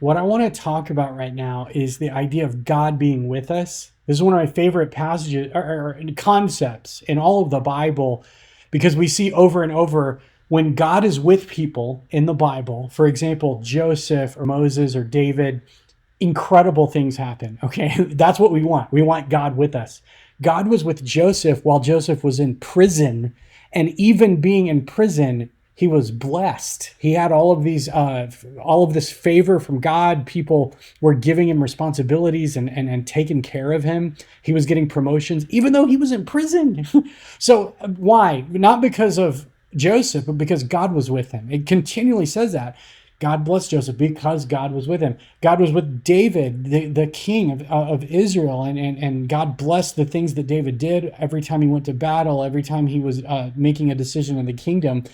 What I want to talk about right now is the idea of God being with us. This is one of my favorite passages or concepts in all of the Bible because we see over and over when God is with people in the Bible, for example, Joseph or Moses or David, incredible things happen. Okay. That's what we want. We want God with us. God was with Joseph while Joseph was in prison. And even being in prison, he was blessed. He had all of this favor from God. People were giving him responsibilities and taking care of him. He was getting promotions, even though he was in prison. So why? Not because of Joseph, but because God was with him. It continually says that. God blessed Joseph because God was with him. God was with David, the king of Israel, and God blessed the things that David did every time he went to battle, every time he was making a decision in the kingdom.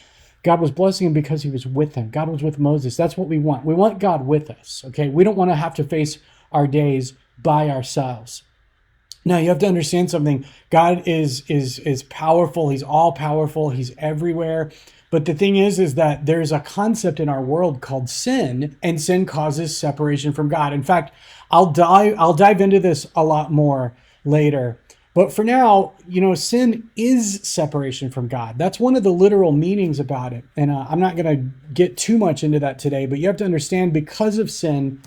God was blessing him because he was with him. God was with Moses. That's what we want. We want God with us, okay? We don't want to have to face our days by ourselves. Now you have to understand something. God is powerful. He's all powerful. He's everywhere. But the thing is that there's a concept in our world called sin, and sin causes separation from God. In fact, I'll dive into this a lot more later. But for now, sin is separation from God. That's one of the literal meanings about it. And I'm not going to get too much into that today, but you have to understand because of sin,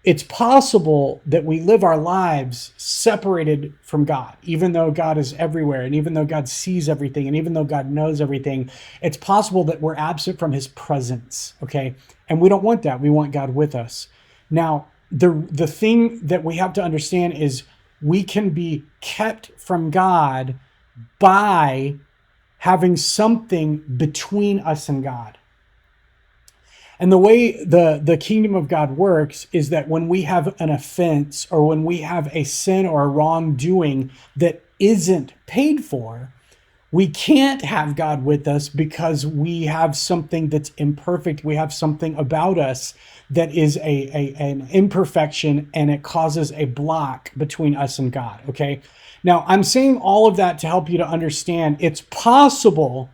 it's possible that we live our lives separated from God, even though God is everywhere, and even though God sees everything, and even though God knows everything. It's possible that we're absent from his presence, okay? And we don't want that. We want God with us. Now, the thing that we have to understand is we can be kept from God by having something between us and God. And the way the kingdom of God works is that when we have an offense or when we have a sin or a wrongdoing that isn't paid for, we can't have God with us because we have something that's imperfect. We have something about us that is an imperfection, and it causes a block between us and God, okay? Now, I'm saying all of that to help you to understand it's possible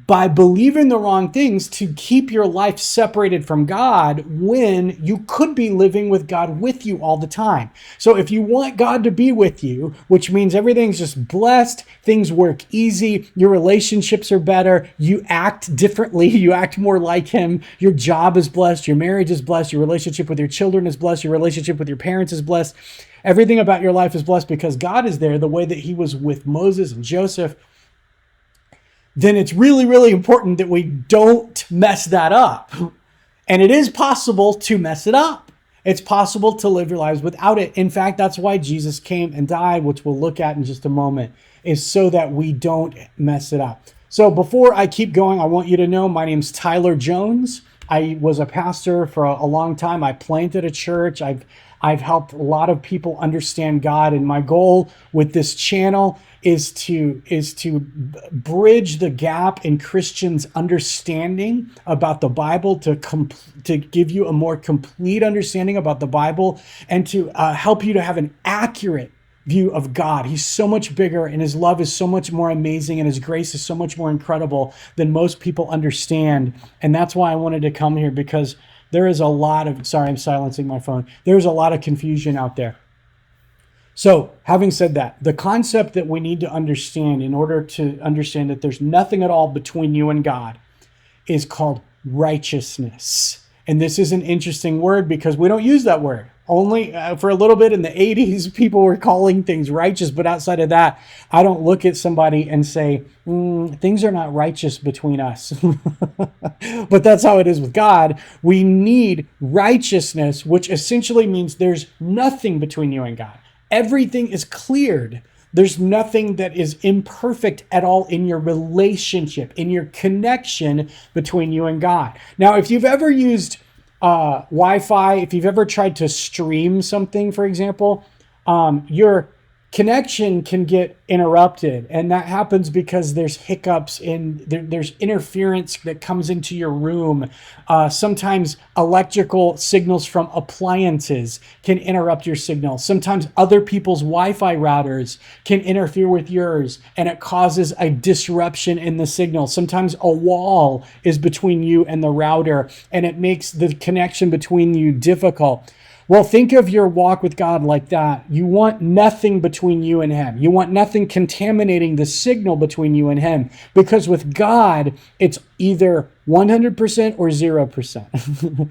by believing the wrong things to keep your life separated from God when you could be living with God with you all the time. So if you want God to be with you, which means everything's just blessed, things work easy, your relationships are better, you act differently, you act more like him, your job is blessed, your marriage is blessed, your relationship with your children is blessed, your relationship with your parents is blessed, everything about your life is blessed because God is there the way that he was with Moses and Joseph, then it's really, really important that we don't mess that up. And it is possible to mess it up. It's possible to live your lives without it. In fact, that's why Jesus came and died, which we'll look at in just a moment, is so that we don't mess it up. So before I keep going, I want you to know my name's Tyler Jones. I was a pastor for a long time. I planted a church. I've helped a lot of people understand God, and my goal with this channel is to bridge the gap in Christians' understanding about the Bible, to give you a more complete understanding about the Bible, and to help you to have an accurate view of God. He's so much bigger, and his love is so much more amazing, and his grace is so much more incredible than most people understand. And that's why I wanted to come here, because there is a lot of, sorry, I'm silencing my phone. There's a lot of confusion out there. So having said that, the concept that we need to understand in order to understand that there's nothing at all between you and God is called righteousness. And this is an interesting word because we don't use that word. Only for a little bit in the 80s, people were calling things righteous. But outside of that, I don't look at somebody and say, things are not righteous between us. But that's how it is with God. We need righteousness, which essentially means there's nothing between you and God. Everything is cleared. There's nothing that is imperfect at all in your relationship, in your connection between you and God. Now, if you've ever used Wi-Fi, if you've ever tried to stream something, for example, your connection can get interrupted, and that happens because there's hiccups there's interference that comes into your room. Sometimes electrical signals from appliances can interrupt your signal. Sometimes other people's Wi-Fi routers can interfere with yours, and it causes a disruption in the signal. Sometimes a wall is between you and the router, and it makes the connection between you difficult. Well, think of your walk with God like that. You want nothing between you and him. You want nothing contaminating the signal between you and him. Because with God, it's either 100% or 0%.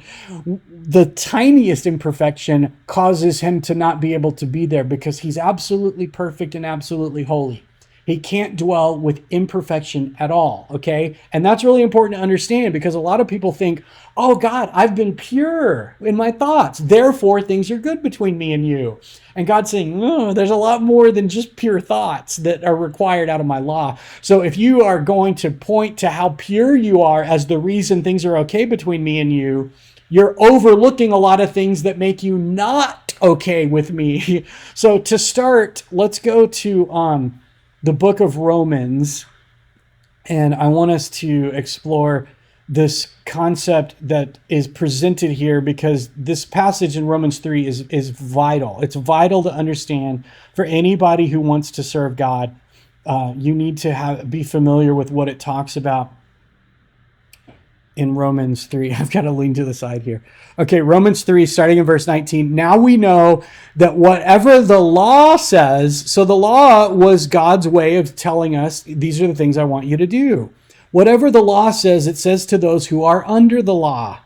The tiniest imperfection causes him to not be able to be there because he's absolutely perfect and absolutely holy. He can't dwell with imperfection at all, okay? And that's really important to understand because a lot of people think, oh God, I've been pure in my thoughts. Therefore, things are good between me and you. And God's saying, no, there's a lot more than just pure thoughts that are required out of my law. So if you are going to point to how pure you are as the reason things are okay between me and you, you're overlooking a lot of things that make you not okay with me. So to start, let's go to the book of Romans, and I want us to explore this concept that is presented here because this passage in Romans 3 is vital. It's vital to understand for anybody who wants to serve God. You need to be familiar with what it talks about in Romans 3. I've got to lean to the side here. Okay, Romans 3, starting in verse 19. Now we know that whatever the law says, so the law was God's way of telling us, these are the things I want you to do. Whatever the law says, it says to those who are under the law,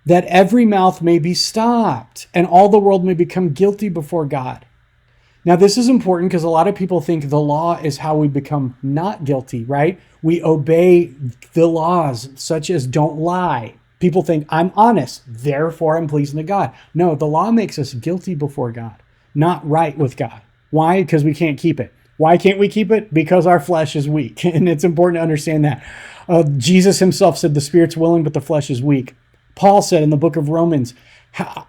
that every mouth may be stopped and all the world may become guilty before God. Now, this is important because a lot of people think the law is how we become not guilty, right? We obey the laws, such as don't lie. People think, I'm honest, therefore I'm pleasing to God. No, the law makes us guilty before God, not right with God. Why? Because we can't keep it. Why can't we keep it? Because our flesh is weak. And it's important to understand that. Jesus himself said the spirit's willing, but the flesh is weak. Paul said in the book of Romans,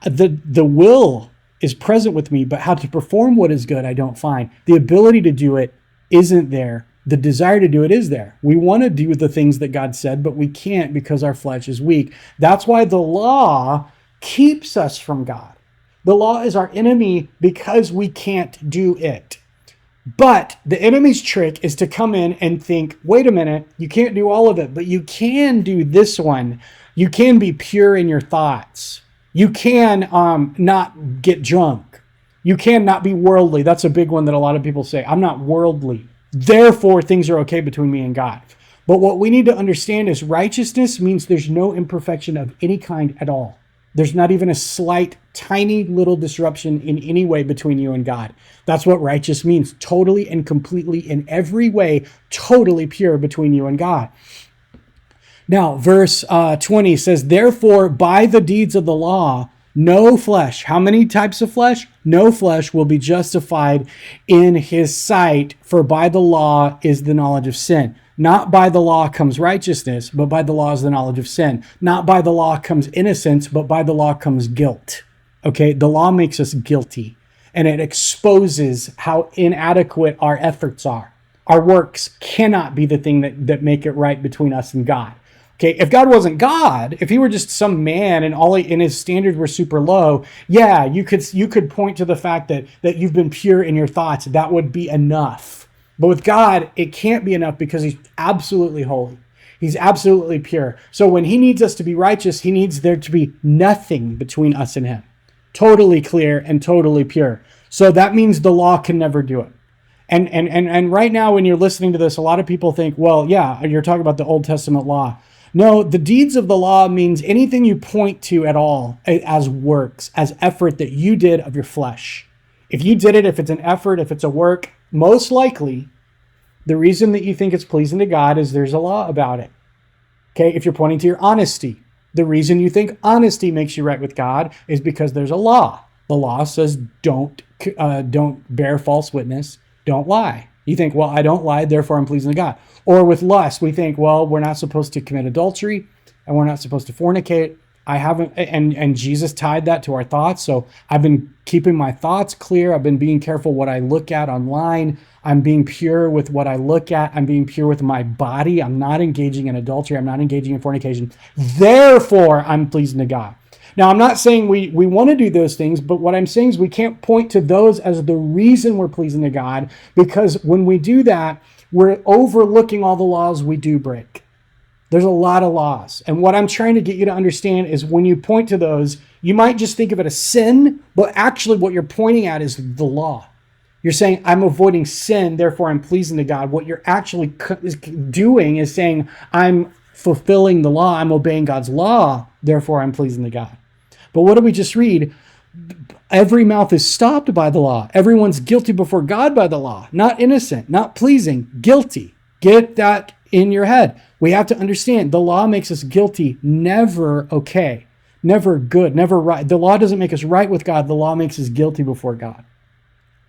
the will is present with me, but how to perform what is good, I don't find. The ability to do it isn't there. The desire to do it is there. We want to do the things that God said, but we can't because our flesh is weak. That's why the law keeps us from God. The law is our enemy because we can't do it. But the enemy's trick is to come in and think, wait a minute, you can't do all of it, but you can do this one. You can be pure in your thoughts. You can not get drunk. You can not be worldly. That's a big one that a lot of people say. I'm not worldly. Therefore, things are okay between me and God. But what we need to understand is righteousness means there's no imperfection of any kind at all. There's not even a slight, tiny little disruption in any way between you and God. That's what righteous means. Totally and completely in every way, totally pure between you and God. Now, verse 20 says, therefore, by the deeds of the law, no flesh. How many types of flesh? No flesh will be justified in his sight, for by the law is the knowledge of sin. Not by the law comes righteousness, but by the law is the knowledge of sin. Not by the law comes innocence, but by the law comes guilt. Okay, the law makes us guilty, and it exposes how inadequate our efforts are. Our works cannot be the thing that make it right between us and God. Okay, if God wasn't God, if he were just some man and his standards were super low, yeah, you could point to the fact that you've been pure in your thoughts. That would be enough. But with God, it can't be enough because he's absolutely holy. He's absolutely pure. So when he needs us to be righteous, he needs there to be nothing between us and him. Totally clear and totally pure. So that means the law can never do it. And right now when you're listening to this, a lot of people think, well, yeah, you're talking about the Old Testament law. No, the deeds of the law means anything you point to at all as works, as effort that you did of your flesh. If you did it, if it's an effort, if it's a work, most likely the reason that you think it's pleasing to God is there's a law about it. Okay, if you're pointing to your honesty, the reason you think honesty makes you right with God is because there's a law. The law says don't bear false witness, don't lie. You think, well, I don't lie, therefore I'm pleasing to God. Or with lust, we think, well, we're not supposed to commit adultery and we're not supposed to fornicate. I haven't, and Jesus tied that to our thoughts. So I've been keeping my thoughts clear. I've been being careful what I look at online. I'm being pure with what I look at. I'm being pure with my body. I'm not engaging in adultery. I'm not engaging in fornication. Therefore, I'm pleasing to God. Now, I'm not saying we want to do those things, but what I'm saying is we can't point to those as the reason we're pleasing to God, because when we do that, we're overlooking all the laws we do break. There's a lot of laws. And what I'm trying to get you to understand is when you point to those, you might just think of it as sin, but actually what you're pointing at is the law. You're saying, I'm avoiding sin, therefore I'm pleasing to God. What you're actually doing is saying, I'm fulfilling the law, I'm obeying God's law, therefore I'm pleasing to God. But what did we just read? Every mouth is stopped by the law. Everyone's guilty before God by the law. Not innocent, not pleasing, guilty. Get that in your head. We have to understand the law makes us guilty, never okay, never good, never right. The law doesn't make us right with God. The law makes us guilty before God.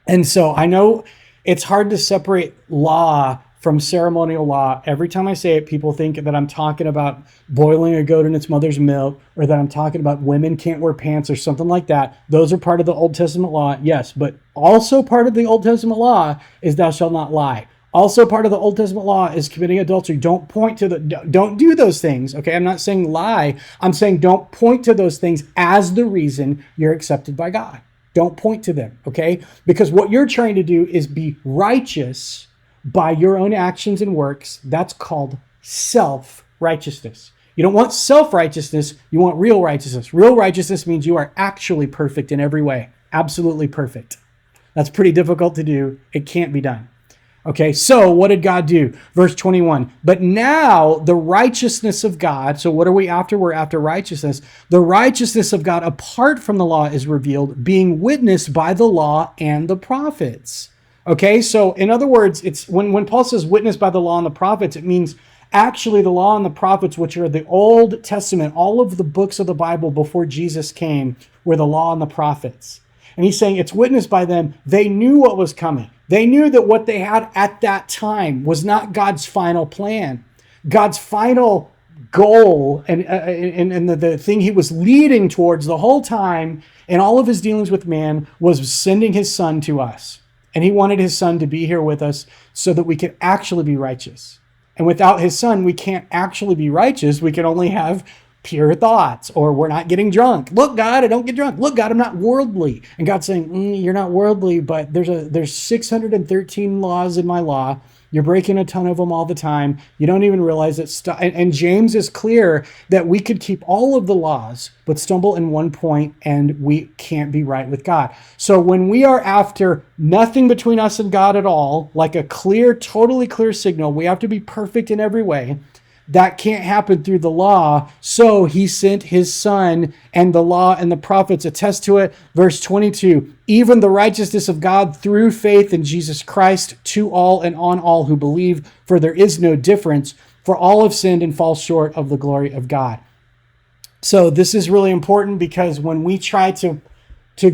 And so I know it's hard to separate law from ceremonial law. Every time I say it, people think that I'm talking about boiling a goat in its mother's milk, or that I'm talking about women can't wear pants or something like that. Those are part of the Old Testament law, yes, but also part of the Old Testament law is thou shalt not lie. Also part of the Old Testament law is committing adultery. Don't do those things, okay? I'm not saying lie. I'm saying don't point to those things as the reason you're accepted by God. Don't point to them, okay? Because what you're trying to do is be righteous by your own actions and works. That's called self-righteousness. You don't want self-righteousness, you want real righteousness. Real righteousness means you are actually perfect in every way. Absolutely perfect. That's pretty difficult to do. It can't be done. Okay, so what did God do? Verse 21, but now the righteousness of God, so what are we after? We're after righteousness. The righteousness of God apart from the law is revealed, being witnessed by the law and the prophets. Okay, so in other words, it's when Paul says witnessed by the law and the prophets, it means actually the law and the prophets, which are the Old Testament, all of the books of the Bible before Jesus came, were the law and the prophets. And he's saying it's witnessed by them. They knew what was coming. They knew that what they had at that time was not God's final plan. God's final goal and the thing he was leading towards the whole time in all of his dealings with man was sending his son to us. And he wanted his son to be here with us so that we could actually be righteous. And without his son, we can't actually be righteous. We can only have pure thoughts, or we're not getting drunk. Look, God, I don't get drunk. Look, God, I'm not worldly. And God's saying, you're not worldly, but there's 613 laws in my law. You're breaking a ton of them all the time. You don't even realize it. And James is clear that we could keep all of the laws, but stumble in one point, and we can't be right with God. So when we are after nothing between us and God at all, like a clear, totally clear signal, we have to be perfect in every way. That can't happen through the law. So he sent his son, and the law and the prophets attest to it. Verse 22, even the righteousness of God through faith in Jesus Christ to all and on all who believe, for there is no difference, for all have sinned and fall short of the glory of God. So this is really important, because when we try to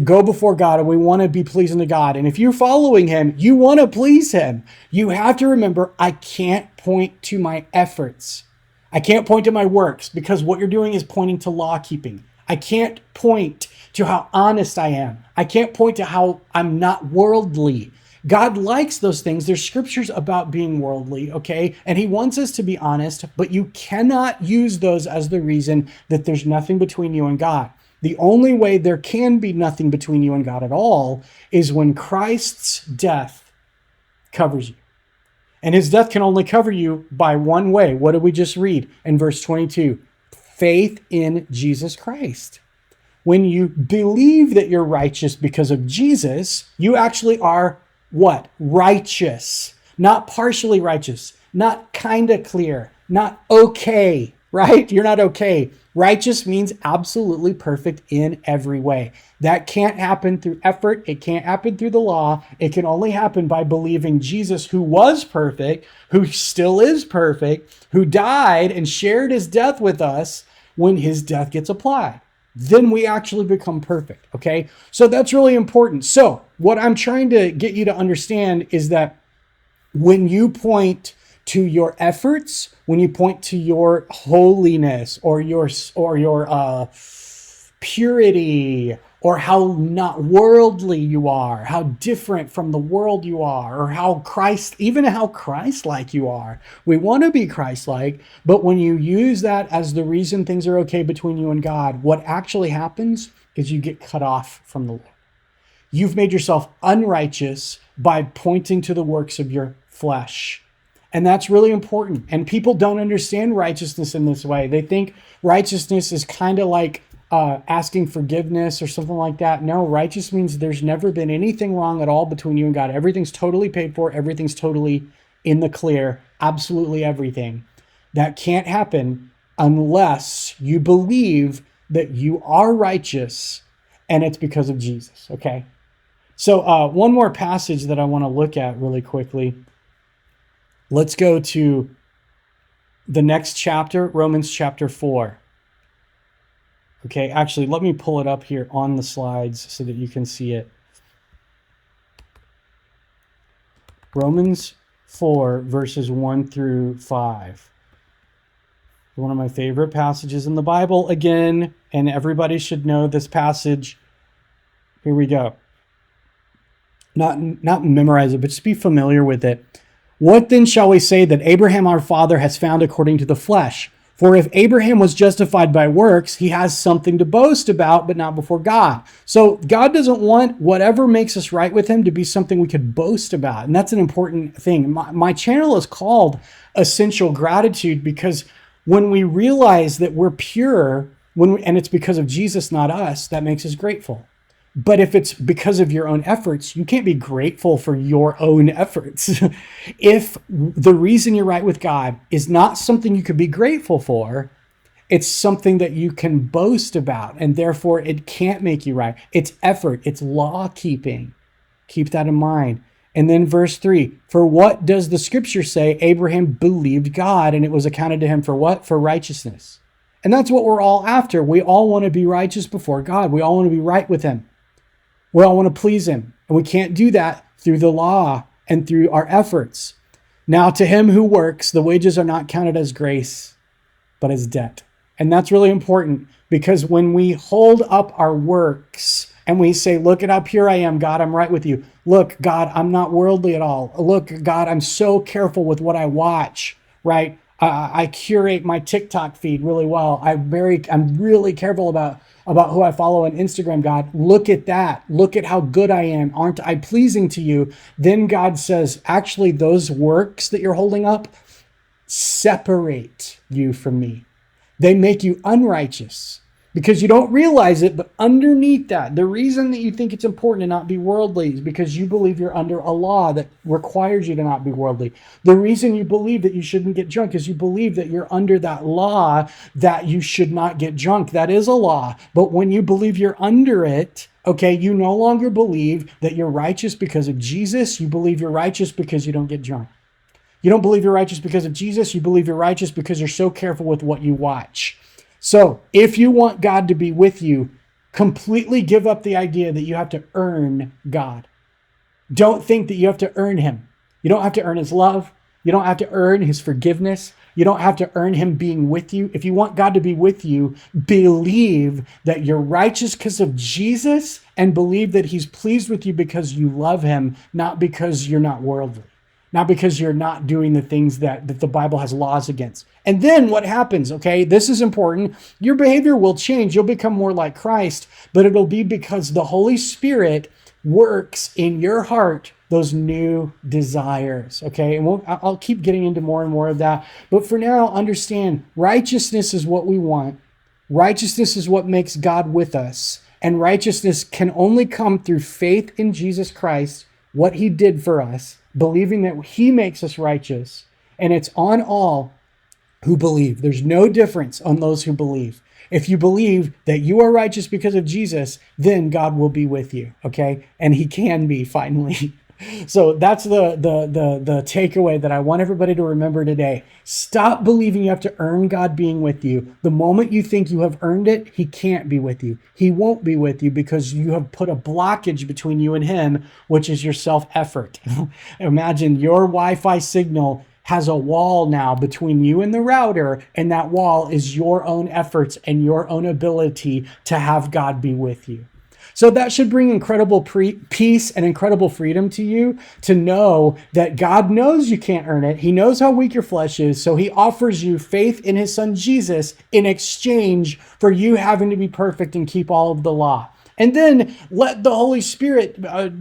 go before God and we want to be pleasing to God, and if you're following him, you want to please him, you have to remember, I can't point to my efforts. I can't point to my works, because what you're doing is pointing to law keeping. I can't point to how honest I am. I can't point to how I'm not worldly. God likes those things. There's scriptures about being worldly, okay? And he wants us to be honest, but you cannot use those as the reason that there's nothing between you and God. The only way there can be nothing between you and God at all is when Christ's death covers you. And his death can only cover you by one way. What did we just read in verse 22? Faith in Jesus Christ. When you believe that you're righteous because of Jesus, you actually are what? Righteous. Not partially righteous. Not kind of clear. Not okay, right? You're not okay. Righteous means absolutely perfect in every way. That can't happen through effort. It can't happen through the law. It can only happen by believing Jesus, who was perfect, who still is perfect, who died and shared his death with us when his death gets applied. Then we actually become perfect, okay? So that's really important. So what I'm trying to get you to understand is that when you point to your efforts, when you point to your holiness or your purity, or how not worldly you are, how different from the world you are, or how Christ-like you are. We want to be Christ-like, but when you use that as the reason things are okay between you and God, what actually happens is you get cut off from the Lord. You've made yourself unrighteous by pointing to the works of your flesh. And that's really important. And people don't understand righteousness in this way. They think righteousness is kind of like asking forgiveness or something like that. No, righteous means there's never been anything wrong at all between you and God. Everything's totally paid for. Everything's totally in the clear. Absolutely everything. That can't happen unless you believe that you are righteous and it's because of Jesus, okay? So one more passage that I want to look at really quickly. Let's go to the next chapter, Romans chapter 4. Okay, actually, let me pull it up here on the slides so that you can see it. Romans 4, verses 1 through 5. One of my favorite passages in the Bible, again, and everybody should know this passage. Here we go. Not memorize it, but just be familiar with it. What then shall we say that Abraham our father has found according to the flesh? For if Abraham was justified by works, he has something to boast about, but not before God. So God doesn't want whatever makes us right with him to be something we could boast about. And that's an important thing. My channel is called Essential Gratitude because when we realize that we're pure, and it's because of Jesus, not us, that makes us grateful. But if it's because of your own efforts, you can't be grateful for your own efforts. If the reason you're right with God is not something you could be grateful for, it's something that you can boast about, and therefore it can't make you right. It's effort. It's law keeping. Keep that in mind. And then verse 3, for what does the scripture say? Abraham believed God, and it was accounted to him for what? For righteousness. And that's what we're all after. We all want to be righteous before God. We all want to be right with him. We all want to please him. And we can't do that through the law and through our efforts. Now, to him who works, the wages are not counted as grace, but as debt. And that's really important because when we hold up our works and we say, look at how pure I am, God, I'm right with you. Look, God, I'm not worldly at all. Look, God, I'm so careful with what I watch, right? I curate my TikTok feed really well. I'm really careful about who I follow on Instagram, God. Look at that. Look at how good I am. Aren't I pleasing to you? Then God says, actually, those works that you're holding up separate you from me. They make you unrighteous because you don't realize it, but underneath that, the reason that you think it's important to not be worldly is because you believe you're under a law that requires you to not be worldly. The reason you believe that you shouldn't get drunk is you believe that you're under that law that you should not get drunk. That is a law. But when you believe you're under it, okay, you no longer believe that you're righteous because of Jesus. You believe you're righteous because you don't get drunk. You don't believe you're righteous because of Jesus. You believe you're righteous because you're so careful with what you watch. So if you want God to be with you, completely give up the idea that you have to earn God. Don't think that you have to earn him. You don't have to earn his love. You don't have to earn his forgiveness. You don't have to earn him being with you. If you want God to be with you, believe that you're righteous because of Jesus and believe that he's pleased with you because you love him, not because you're not worldly. Not because you're not doing the things that the Bible has laws against. And then what happens, okay? This is important. Your behavior will change. You'll become more like Christ, but it'll be because the Holy Spirit works in your heart those new desires, okay? And I'll keep getting into more and more of that. But for now, understand, righteousness is what we want. Righteousness is what makes God with us. And righteousness can only come through faith in Jesus Christ, what he did for us, believing that he makes us righteous, and it's on all who believe. There's no difference on those who believe. If you believe that you are righteous because of Jesus, then God will be with you, okay? And he can be finally. So that's the takeaway that I want everybody to remember today. Stop believing you have to earn God being with you. The moment you think you have earned it, he can't be with you. He won't be with you because you have put a blockage between you and him, which is your self-effort. Imagine your Wi-Fi signal has a wall now between you and the router, and that wall is your own efforts and your own ability to have God be with you. So that should bring incredible peace and incredible freedom to you, to know that God knows you can't earn it. He knows how weak your flesh is. So he offers you faith in his son Jesus in exchange for you having to be perfect and keep all of the law. And then let the Holy Spirit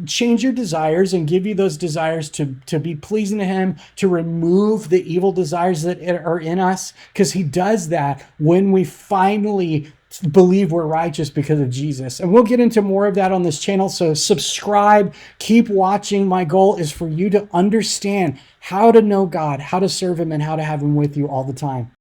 change your desires and give you those desires to be pleasing to him, to remove the evil desires that are in us, because he does that when we finally believe we're righteous because of Jesus. And we'll get into more of that on this channel. So subscribe, keep watching. My goal is for you to understand how to know God, how to serve him, and how to have him with you all the time.